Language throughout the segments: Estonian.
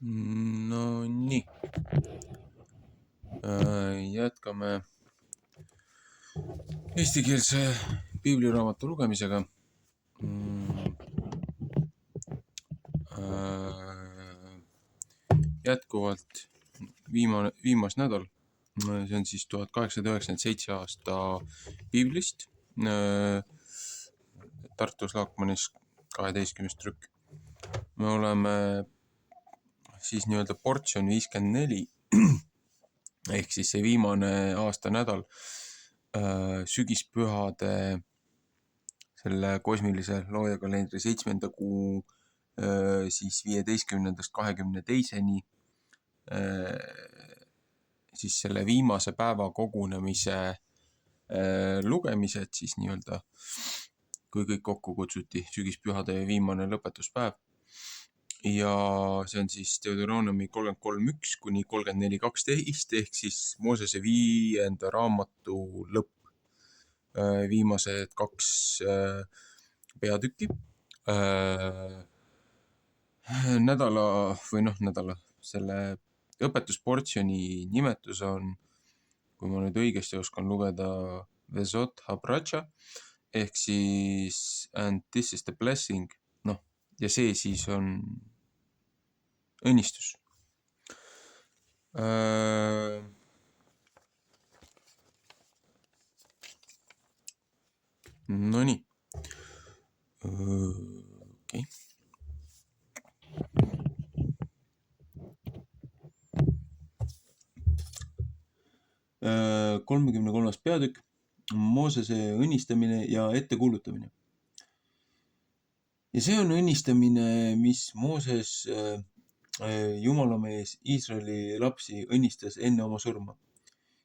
No nii, jätkame eestikeelse piibliraamatu lugemisega. Jätkuvalt viimas nädal, see on siis 1897 aasta piiblist, Tartus Laakmanis 12. trükk. Me oleme siis nii-öelda portsjon 54 ehk siis see viimane aasta nädal sügispühade selle kosmilise loojakalendri 7. kuu siis 15.–22. siis selle viimase päeva kogunemise lugemised siis nii-öelda, kui kõik kokku kutsuti, sügispühade viimane lõpetuspäev. Ja see on siis Deuteronomi 33.1 kuni 34.12 ehk siis Moosese 5. raamatu lõpp. Viimased 2 peatükki. Nädala selle õpetusportsjoni nimetus on, kui ma nüüd õigesti oskan lugeda, Vezot Habracha ehk siis and this is the blessing, ja see siis on õnnistus. No nii. Okay. Äh, 33. peatükk, Moosese õnnistamine ja ettekuulutamine. Ja see on õnnistamine, mis Mooses Jumalamees Iisraeli lapsi õnnistas enne oma surma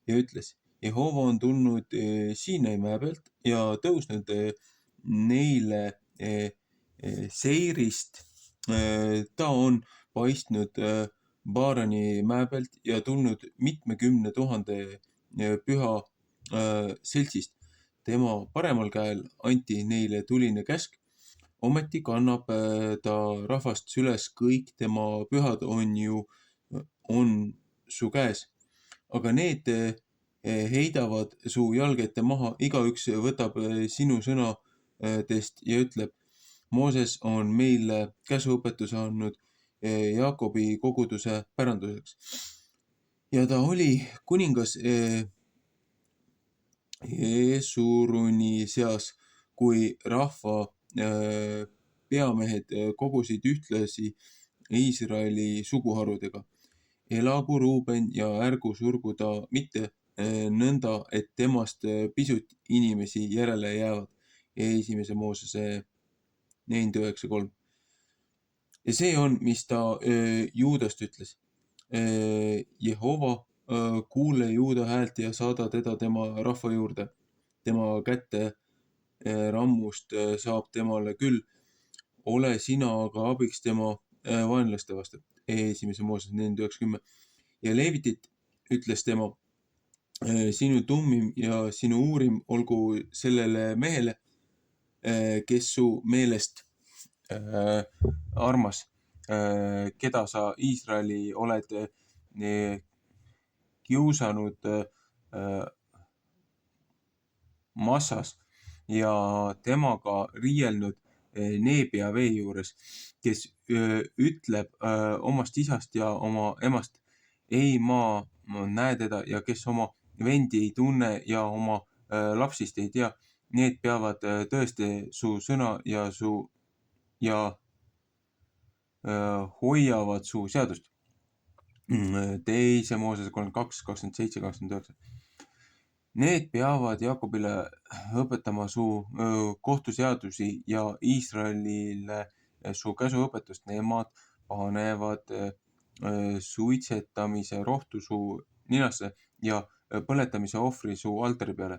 ja ütles: Jehova on tulnud Siinai mäe pealt ja tõusnud neile Seirist. Ta on paistnud Baarani mäe pealt ja tulnud 70 000 püha seltsist. Tema paremal käel anti neile tuline käsk. Ometi kannab ta rahvast süles, kõik tema pühad on su käes. Aga need heidavad su jalg ette maha, igaüks võtab sinu sõnadest ja ütleb: Mooses on meile käsuõpetuse andnud Jaakobi koguduse päranduseks. Ja ta oli kuningas Esuruni seas, kui rahva peamehed kogusid ühtlasi Iisraeli suguharudega. Elagu Ruuben ja ärgu surgu ta mitte nõnda, et temast pisut inimesi järele jäävad. 1. Moosese 4.9.3. Ja see on, mis ta Juudast ütles. Jehova, kuule Juuda häält ja saada teda tema rahva juurde. Tema kätte rammust saab temale küll. Ole sina aga abiks tema vaenlaste vastu. 1. Mooses 4.9.10. Ja Leevitit ütles tema: sinu tummim ja sinu uurim olgu sellele mehele, kes su meelest armas, keda sa Iisraeli oled kiusanud Massas ja temaga riielnud Neebia vee juures, kes ütleb omast isast ja oma emast: ei, ma näe teda, ja kes oma vendi ei tunne ja oma lapsist ei tea, need peavad tõesti su sõna ja hoiavad su seadust. 2. Moosese 32, 27, 29. Need peavad Jaakobile õpetama su kohtuseadusi ja Iisraelile su käsuõpetust. Nemad panevad suitsetamise rohtu su ninasse ja põletamise ohvri su altari peale.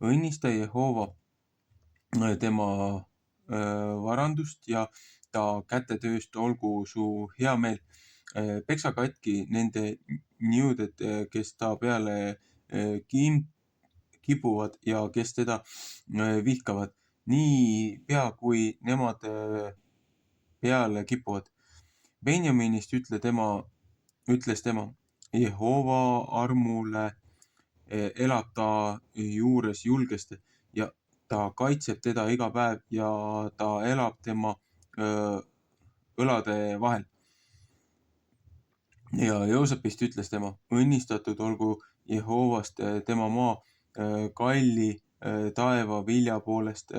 Õnnista Jehova tema varandust ja ta kätetööst olgu su hea meel. Peksa katki nende niuded, kes ta peale kipuvad ja kes teda vihkavad, nii pea kui nemad peale kipuvad. Benjaminist ütles tema, Jehova armule elab ta juures julgesti ja ta kaitseb teda iga päev ja ta elab tema õlade vahel. Ja Joosepist ütles tema, õnnistatud olgu Jehovast tema maa kalli taeva vilja poolest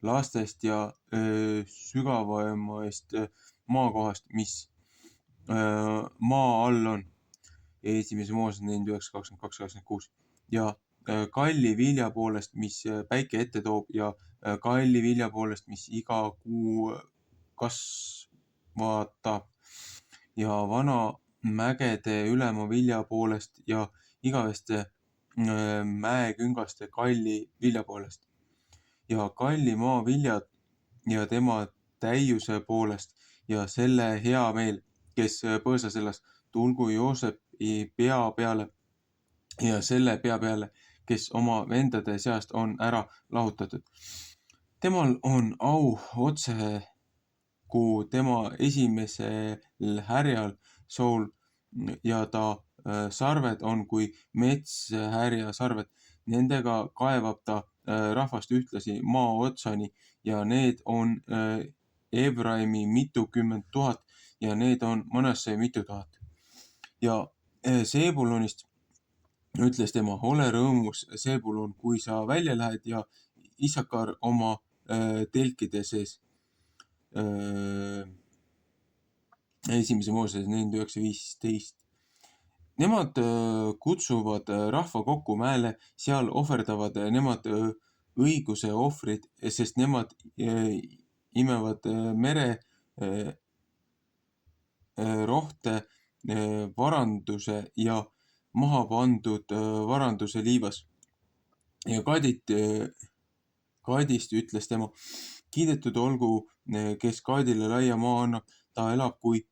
lastest ja sügavaimast maakohast, mis maa all on. Esimese Mooses 49:22-26 ja kalli vilja poolest, mis päike ette toob ja kalli vilja poolest, mis iga kuu kasvatab ja vana mägede ülema vilja poolest ja igaveste mäeküngaste kalli vilja poolest ja kalli maa viljad ja tema täiuse poolest ja selle hea meel, kes põõsas elas, tulgu Joosepi pea peale ja selle pea peale, kes oma vendade seast on ära lahutatud. Temal on au otse kui tema esimesel härjal sool ja ta sarved on kui metshärja sarved. Nendega kaevab ta rahvast ühtlasi maa otsani ja need on Efraimi mitukümmend tuhat ja need on Manasse mitu tuhat. Ja Seebulonist ütles tema, ole rõõmus, Seebulon, kui sa välja lähed ja Issakar oma telkide sees. Esimese Mooses 49:15. Nemad kutsuvad rahva kokku mäele, seal ohverdavad nemad õiguse ohvrid, sest nemad imevad mere rohte varanduse ja maha pandud varanduse liivas. Ja Gadist ütles tema, kiidetud olgu, kes Gadile laia maa annab, ta elab kui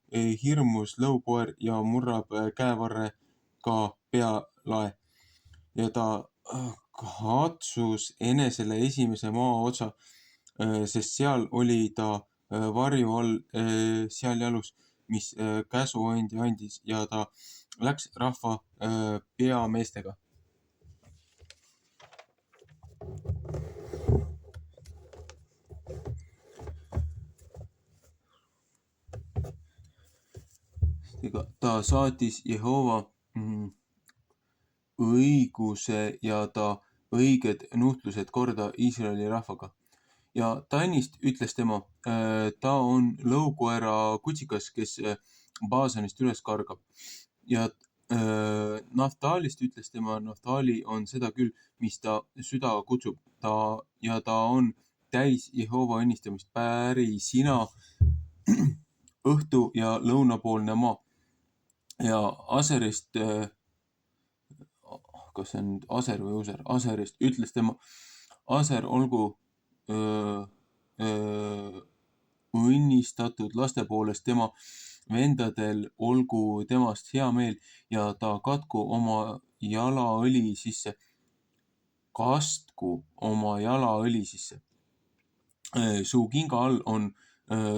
hirmus lõukoer ja murrab käevarre ka pealae. Ja ta katsus enesele esimese maa otsa, sest seal oli ta varju all, seal jalus, mis käsuandja andis ja ta läks rahva peameestega. Ta saatis Jehova õiguse ja ta õiged nuhtlused korda Iisraeli rahvaga. Ja Tanist ütles tema, ta on lõukoera kutsikas, kes Baasanist üles kargab. Ja Naftaalist ütles tema, Naftaali on seda küll, mis ta süda kutsub. Ta on täis Jehova õnnistamist, päri sina õhtu ja lõunapoolne maa. Ja Aserist, kas see on nüüd Aser või User, Aserist ütles tema, Aser olgu õnnistatud laste poolest, tema vendadel olgu temast hea meel ja ta katku oma jalaõli sisse. Kastku oma jalaõli sisse. Su kinga all on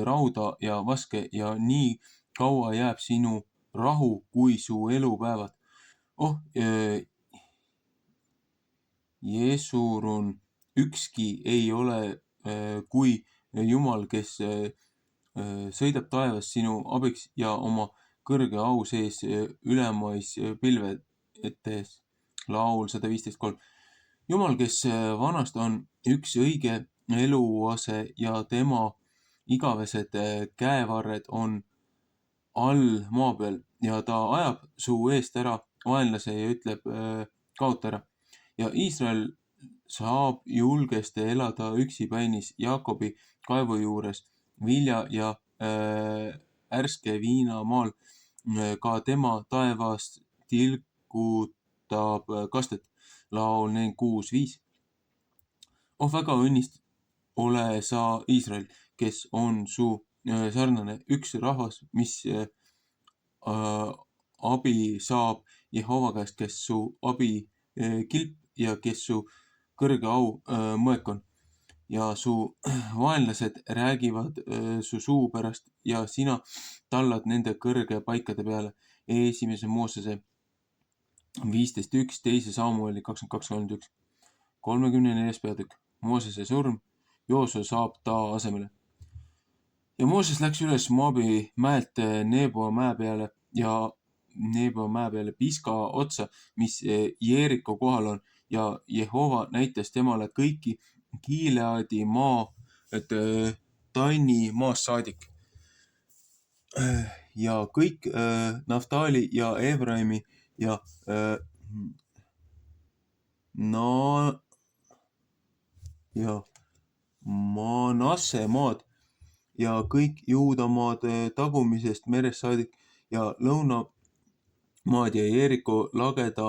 rauda ja vaske ja nii kaua jääb sinu rahu kui su elupäevad. Jesurun ükski ei ole kui Jumal, kes sõidab taevas sinu abiks ja oma kõrge au sees ülemais pilvetes. Laul 115:3. Jumal, kes vanast on üks õige eluase ja tema igavesed käevarred on all maa peal ja ta ajab su eest ära vaenlase ja ütleb kaota ära. Ja Iisrael saab julgesti elada üksipainis Jaakobi kaevu juures vilja ja ärske viinamaal. Ka tema taevast tilgutab kastet. Laul 46:5. Väga õnnist ole sa, Iisrael, kes on su sarnane üks rahvas, mis abi saab Jehova käest, kes su abi kilp ja kes su kõrge au mõek on. ja su vaenlased räägivad su suu pärast ja sina tallad nende kõrge paikade peale. Esimese Moosese 15.1, teise Samueli 22.31. 34. peatükk. Moosese surm, Joosua saab ta asemele. Ja Mooses läks üles Moabi mäelt Nebo mäe peale Piska otsa, mis Jeeriko kohal on, ja Jehova näitas temale kõiki Gileadi maa, Tani maast saadik. Ja kõik Naftali ja Efraimi ja Manasse maad ja kõik Juudamaad tagumisest merest saadik ja lõunamaad ja Jeeriko lageda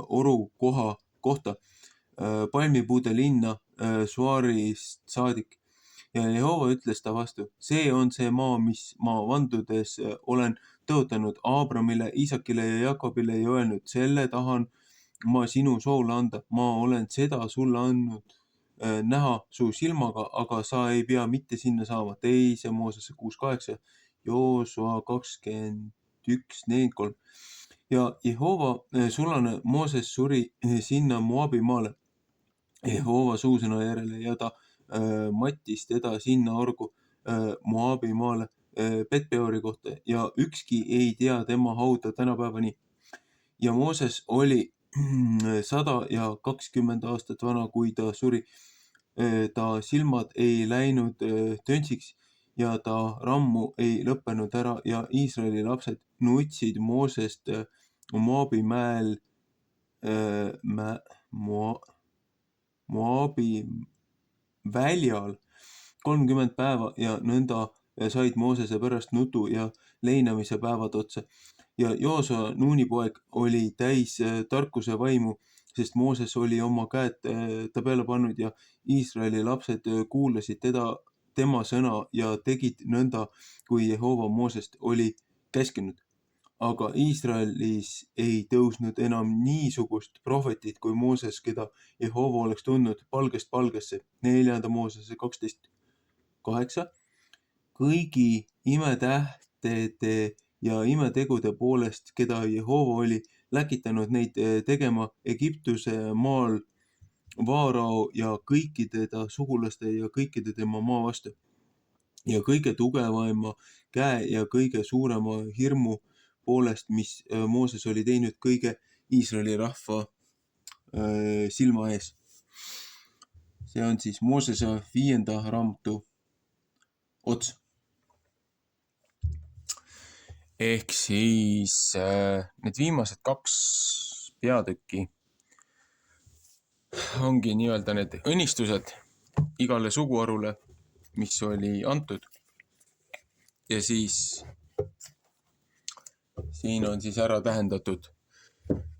oru kohta, palmipuude linna Suarist saadik. Ja Jehova ütles ta vastu, see on see maa, mis ma vandudes olen tõotanud Aabramile, Iisakile ja Jakobile ja öelnud, selle tahan ma sinu soole anda. Ma olen seda sulle andnud näha su silmaga, aga sa ei pea mitte sinna saama. Teise Moosese 6.8, Joosua 21.43. Ja Jehova sulane Mooses suri sinna Moabi maale Jehova suusõna järele ja ta mattis teda sinna orgu Moabi maale Bet-Peori kohta ja ükski ei tea tema hauda tänapäevani. Ja Mooses oli 120 aastat vana, kui ta suri. Ta silmad ei läinud töntsiks ja ta rammu ei lõppenud ära ja Iisraeli lapsed nutsid Moosest Moabi mäel Moabi väljal 30 päeva ja nõnda said Moosese pärast nutu ja leinamise päevad otsa. Ja Joosua Nuuni poeg oli täis tarkuse vaimu, sest Mooses oli oma käed ta peale pannud ja Iisraeli lapsed kuulasid tema sõna ja tegid nõnda, kui Jehova Moosest oli käskinud. Aga Iisraelis ei tõusnud enam niisugust prohvetit kui Mooses, keda Jehova oleks tundnud palgest palgesse. 4. Moosese 12.8. Kõigi imetähtede ja imetegude poolest, keda Jehova oli läkitanud neid tegema Egiptuse maal Vaarao ja kõikide ta sugulaste ja kõikide tema maa vastu. Ja kõige tugevama käe ja kõige suurema hirmu poolest, mis Mooses oli teinud kõige Iisraeli rahva silma ees. See on siis Moosese 5. raamatu ots. Ehk siis need viimased 2 peatükki ongi nii-öelda need õnnistused igale suguharule, mis oli antud. Ja siis siin on siis ära tähendatud,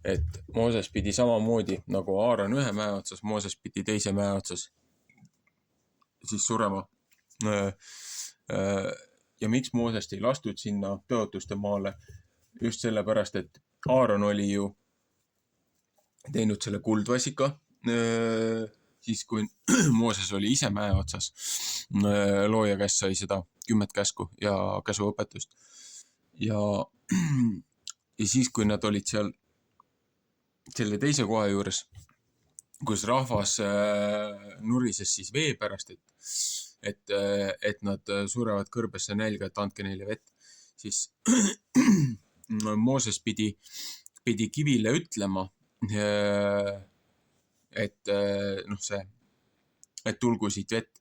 et Mooses pidi samamoodi nagu Aaron ühe mäe otsas, Mooses pidi teise mäe otsas siis surema. Ja miks Moosest ei lastud sinna tõotuste maale? Just sellepärast, et Aaron oli ju teinud selle kuldvasika, siis kui Mooses oli ise mäe otsas, looja käest sai seda 10 käsku ja käsuõpetust. Ja siis, kui nad olid seal selle teise koha juures, kus rahvas nurises siis vee pärast, et nad surevad kõrbesse nälga, et andke neile vett, siis Mooses pidi kivile ütlema, et tulgu siit vett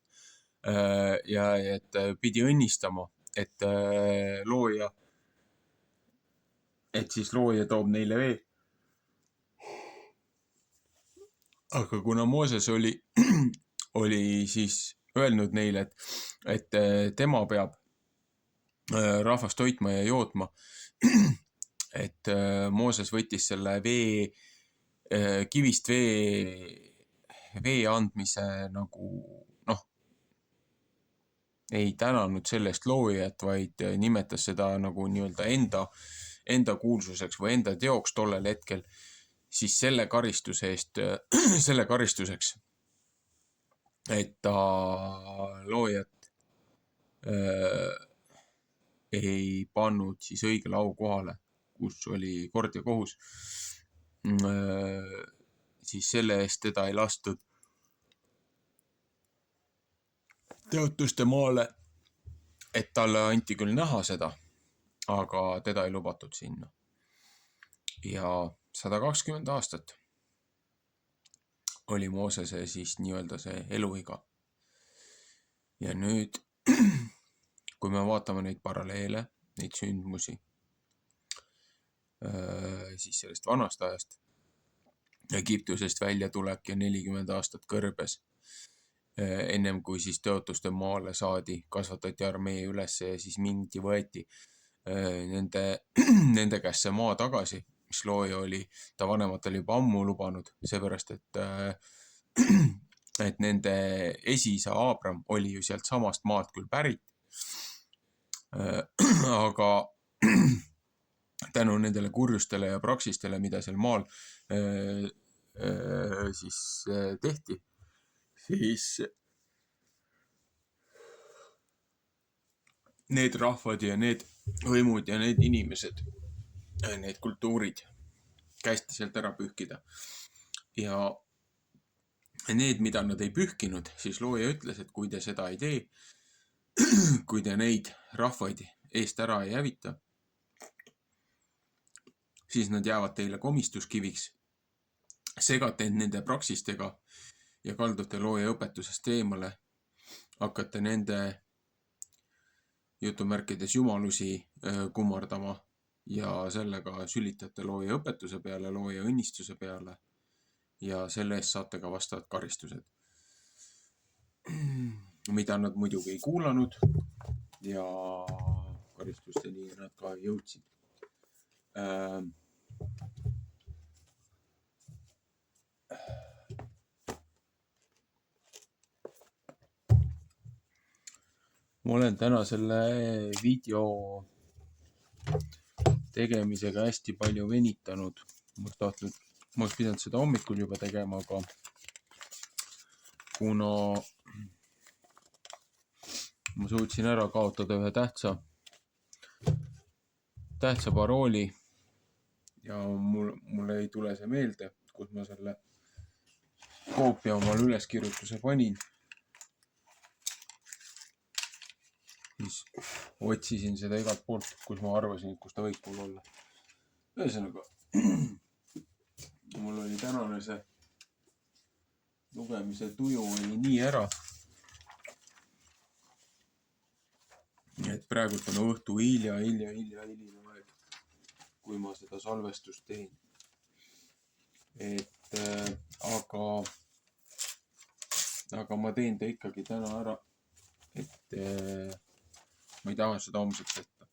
ja et pidi õnnistama, et looja toob neile vee. Aga kuna Mooses oli siis öelnud neile, et tema peab rahvast toitma ja jootma, et Mooses võttis selle kivist vee andmise nagu, ei tänanud sellest loojat, vaid nimetas seda nagu nii-öelda enda kuulsuseks või enda teoks tollel hetkel, siis selle karistuseks et ta loojat ei pannud siis õigele aukohale, kus oli kord ja kohus. Siis selle eest teda ei lastud teotuste maale, et talle anti küll näha seda, aga teda ei lubatud sinna. Ja 120 aastat oli Moosese siis nii-öelda see eluiga. Ja nüüd, kui me vaatame neid paralleele, neid sündmusi, siis sellest vanast ajast, Egiptusest väljatulek ja 40 aastat kõrbes, ennem kui siis tõotuste maale saadi, kasvatati armee üles ja siis mindi võeti nende käest see maa tagasi, mis looja oli ta vanematel juba ammu lubanud, seepärast et nende esiisa Aabram oli ju sealt samast maalt küll pärit, aga tänu nendele kurjustele ja praksistele, mida seal maal siis tehti, siis need rahvad ja need hõimud ja need inimesed, need kultuurid kästi sealt ära pühkida. Ja need, mida nad ei pühkinud, siis looja ütles, et kui te seda ei tee, kui te neid rahvaid eest ära ei hävita, siis nad jäävad teile komistuskiviks, segate end nende praksistega ja kaldute looja õpetusest eemale, hakkate nende jutumärkides jumalusi kummardama ja sellega sülitate looja õpetuse peale, looja õnnistuse peale ja selle eest saate ka vastavad karistused, mida nad muidugi ei kuulanud ja karistusteni nad ka jõudsid. Ma olen täna selle video tegemisega hästi palju venitanud. Ma oleks pidanud seda hommikul juba tegema, aga kuna ma suutsin ära kaotada ühe tähtsa parooli ja mulle ei tule see meelde, kus ma selle koopia omal üleskirjutuse panin, siis otsisin seda igalt poolt, kus ma arvasin, kus ta võiks mul olla. Ühesõnaga, mul oli tänane see lugemise tuju oli nii ära, et praegult on õhtu hiline aeg, kui ma seda salvestust teen. Aga ma teen ta ikkagi täna ära, et ma ei taha seda homseks võtta.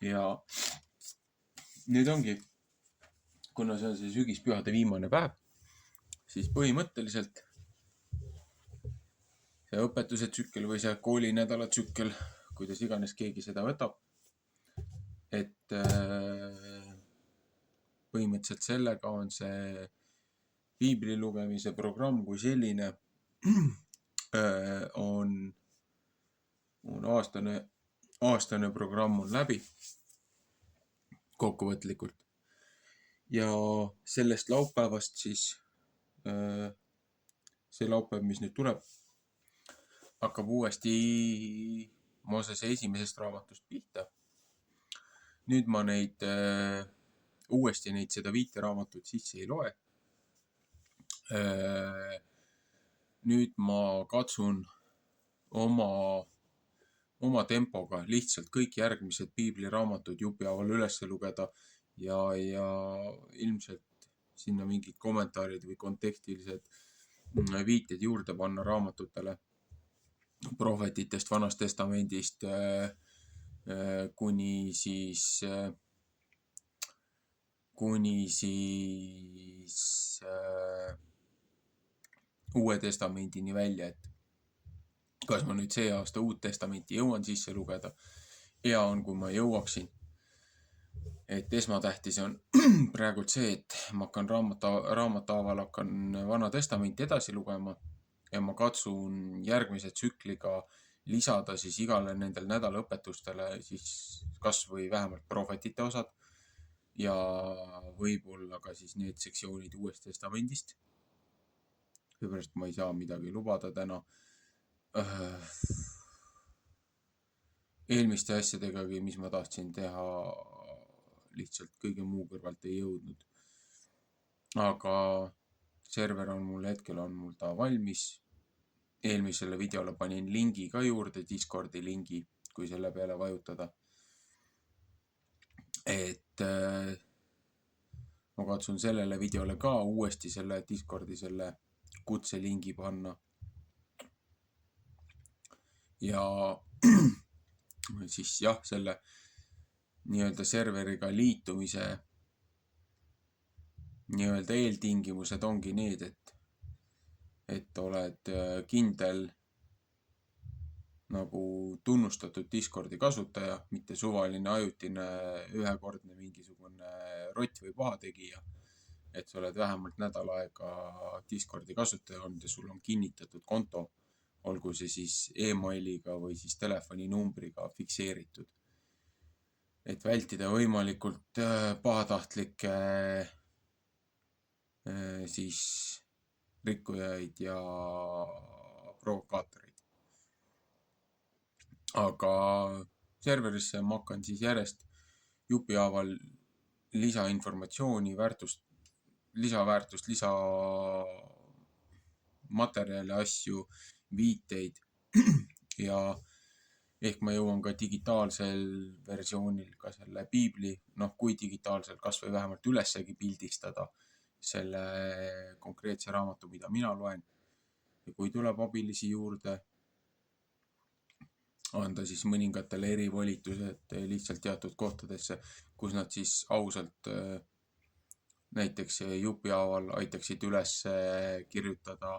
Ja nüüd ongi, kuna see on see sügispühade viimane päev, siis põhimõtteliselt see õpetuse tsükkel või see koolinädala tsükkel, kuidas iganes keegi seda võtab, et põhimõtteliselt sellega on see piibli lugemise programm kui selline on aastane programm on läbi kokkuvõtlikult. Ja sellest laupäevast siis, see laupäev, mis nüüd tuleb, hakkab uuesti Moosese esimesest raamatust pihta. Nüüd ma uuesti seda 5 raamatut sisse ei loe. Nüüd ma katsun oma tempoga lihtsalt kõik järgmised piibliraamatud jupihaaval üles lugeda ja ilmselt sinna mingid kommentaarid või kontekstilised viited juurde panna raamatutele prohvetitest Vanast Testamendist kuni Uue Testamendini välja, et kas ma nüüd see aasta Uut Testamenti jõuan sisse lugeda. Hea on, kui ma jõuaksin. et esmatähtis on praegult see, et ma hakkan raamatuhaaval hakkan Vana Testamenti edasi lugema ja ma katsun järgmise tsükliga lisada siis igale nendel nädalaõpetustele siis kas või vähemalt prohvetite osad ja võib-olla ka siis need sektsioonid Uuest Testamendist. Seepärast ma ei saa midagi lubada täna. Eelmiste asjadegagi, mis ma tahtsin teha, lihtsalt kõige muu kõrvalt ei jõudnud. Aga server on mul hetkel, on mul ta valmis. Eelmisele videole panin lingi ka juurde, Discordi lingi, kui selle peale vajutada. Et ma katsun sellele videole ka uuesti selle Discordi selle kutselingi panna. Ja siis jah, selle nii-öelda serveriga liitumise nii-öelda eeltingimused ongi need, et oled kindel nagu tunnustatud Discordi kasutaja, mitte suvaline ajutine ühekordne mingisugune rott või pahategija. Et sa oled vähemalt nädal aega Discordi kasutaja olnud ja sul on kinnitatud konto, olgu see siis emailiga või siis telefoninumbriga fikseeritud. Et vältida võimalikult pahatahtlikke siis rikkujaid ja provokaatoreid. Aga serverisse ma hakkan siis järjest jupihaaval lisainformatsiooni, lisaväärtust, lisamaterjale, asju, viiteid ja ehk ma jõuan ka digitaalsel versioonil ka selle piibli, kui digitaalselt kas või vähemalt ülessegi pildistada selle konkreetse raamatu, mida mina loen. Ja kui tuleb abilisi juurde, anda siis mõningatele erivolitused lihtsalt teatud kohtadesse, kus nad siis ausalt näiteks jupihaaval aitaksid üles kirjutada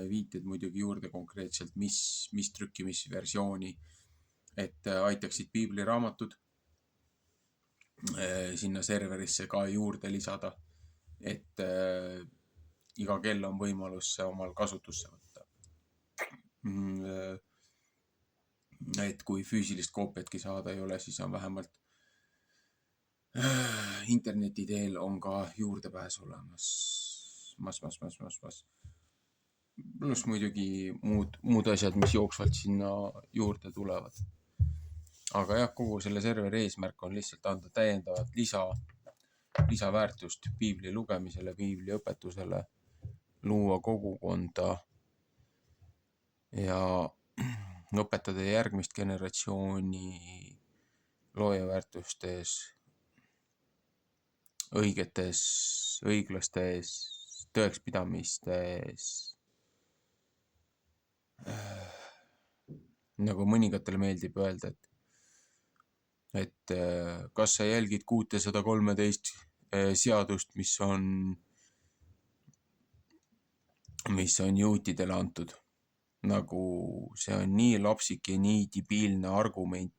viited muidugi juurde konkreetselt, mis trükkimisversiooni, et aitaksid piibliraamatud sinna serverisse ka juurde lisada, et iga kell on võimalus see omal kasutusse võtta. Et kui füüsilist koopiatki saada ei ole, siis on vähemalt interneti teel on ka juurdepääs olemas. Pluss muidugi muud asjad, mis jooksvalt sinna juurde tulevad. Aga jah, kogu selle serveri eesmärk on lihtsalt anda täiendavat lisaväärtust piibli lugemisele, piibli õpetusele, luua kogukonda ja õpetada järgmist generatsiooni loojaväärtustes, õiglastes, tõekspidamistes. Nagu mõningatele meeldib öelda, et kas sa jälgid 613 seadust, mis on juutidele antud. Nagu see on nii lapsik ja nii debiilne argument,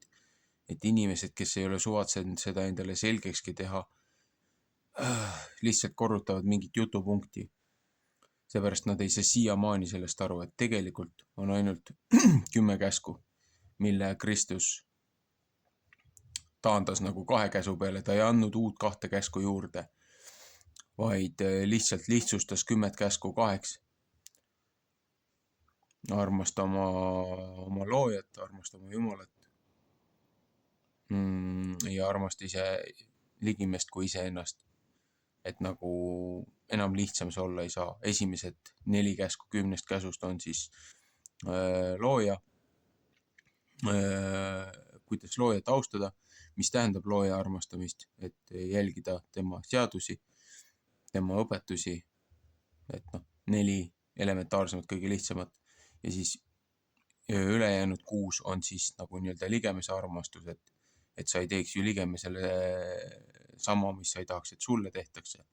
et inimesed, kes ei ole suvatsenud seda endale selgekski teha, lihtsalt korrutavad mingit jutupunkti. Seepärast nad ei saa siiamaani sellest aru, et tegelikult on ainult 10 käsku, mille Kristus taandas nagu 2 käsu peale. Ta ei andnud uut 2 käsku juurde, vaid lihtsalt lihtsustas 10 käsku 2. Armasta oma loojat, armasta oma Jumalat ja armasta ise ligimest kui iseennast. Et nagu enam lihtsam see olla ei saa. Esimesed 4 käsku 10 käsust on siis looja, kuidas loojat austada, mis tähendab looja armastamist, et jälgida tema seadusi, tema õpetusi, et 4 elementaarsemat, kõige lihtsamat. Ja siis ülejäänud 6 on siis nagu nii-öelda ligemese armastus, et sa ei teeks ju ligemesele sama, mis sa ei tahaks, et sulle tehtakse.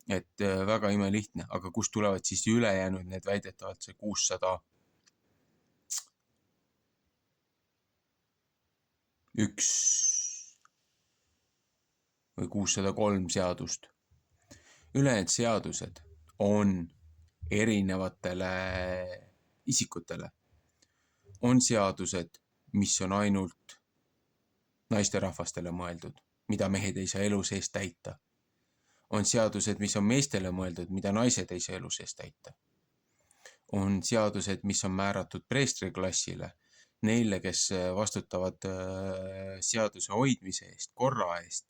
Et väga imelihtne, aga kust tulevad siis ülejäänud need väidetavalt see 601 või 603 seadust. Ülejäänud seadused on erinevatele isikutele. On seadused, mis on ainult naisterahvastele mõeldud, mida mehed ei saa elu sees täita. On seadused, mis on meestele mõeldud, mida naised ei saa elu sees täita. On seadused, mis on määratud preestriklassile, neile, kes vastutavad seaduse hoidmise eest, korra eest.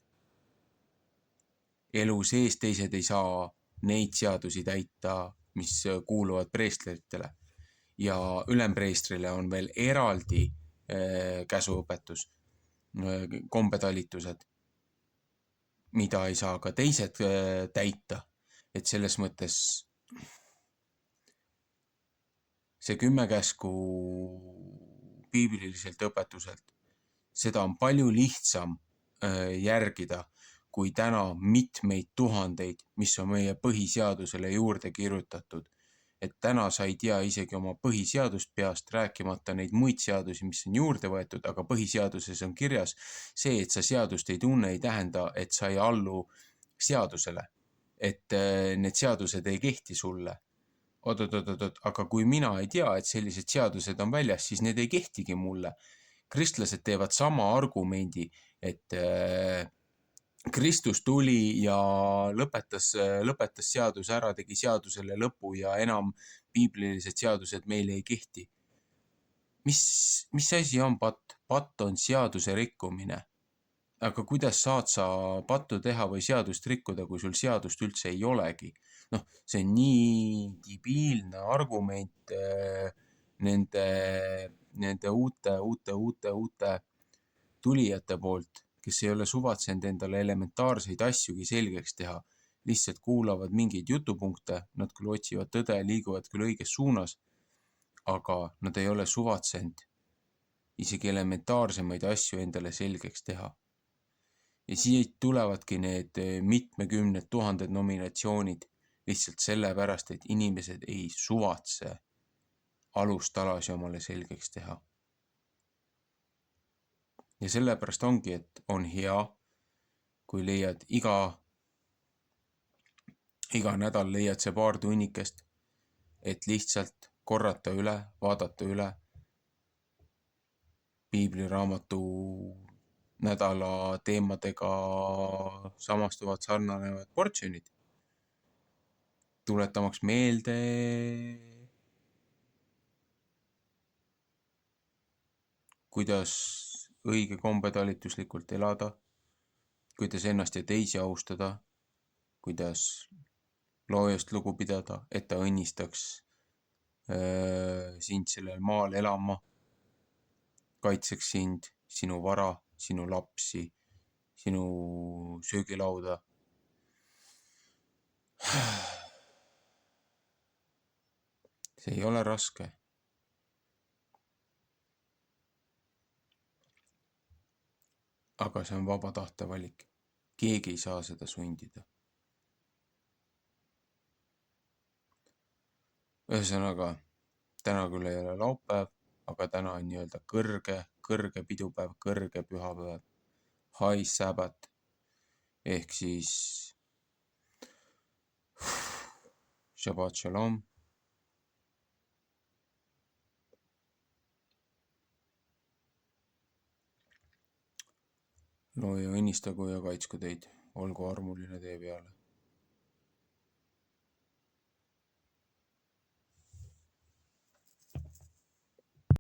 Elu sees teised ei saa neid seadusi täita, mis kuuluvad preestritele. Ja ülempreestrile on veel eraldi käsuõpetus, kombetalitused, mida ei saa ka teised täita. Et selles mõttes see 10 käsku piibliliselt õpetuselt, seda on palju lihtsam järgida kui täna mitmeid tuhandeid, mis on meie põhiseadusele juurde kirjutatud. Et täna sa ei tea isegi oma põhiseadust peast, rääkimata neid muid seadusi, mis on juurde võetud, aga põhiseaduses on kirjas see, et sa seadust ei tunne, ei tähenda, et sa ei allu seadusele. Et need seadused ei kehti sulle. Oot, aga kui mina ei tea, et sellised seadused on väljas, siis need ei kehtigi mulle. Kristlased teevad sama argumendi, et Kristus tuli ja lõpetas seaduse ära, tegi seadusele lõpu ja enam piiblilised seadused meile ei kehti. Mis asi on patt? Patt on seaduse rikkumine. Aga kuidas saad sa pattu teha või seadust rikkuda, kui sul seadust üldse ei olegi? See on nii debiilne argument nende uute tulijate poolt, kes ei ole suvatsenud endale elementaarseid asjugi selgeks teha. Lihtsalt kuulavad mingeid jutupunkte, nad küll otsivad tõde, liiguvad küll õiges suunas, aga nad ei ole suvatsenud isegi elementaarsemaid asju endale selgeks teha. Ja siit tulevadki need mitmekümned tuhanded nominatsioonid lihtsalt sellepärast, et inimesed ei suvatse alustalasi omale selgeks teha. Ja sellepärast ongi, et on hea, kui leiad iga nädal leiad see paar tunnikest, et lihtsalt korrata üle, vaadata üle piibliraamatu nädala teemadega samastuvad sarnanevad portsjonid, tuletamaks meelde kuidas õige kombetalituslikult elada, kuidas ennast ja teisi austada, kuidas loojast lugu pidada, et ta õnnistaks sind sellel maal elama, kaitseks sind, sinu vara, sinu lapsi, sinu söögilauda. See ei ole raske. Aga see on vaba tahte valik. Keegi ei saa seda sundida. Ühesõnaga, täna küll ei ole laupäev, aga täna on nii-öelda kõrge pidupäev, kõrge pühapäev, high sabbath, ehk siis Shabbat shalom. Looja õnnistagu ja kaitsku teid, olgu armuline teie peale.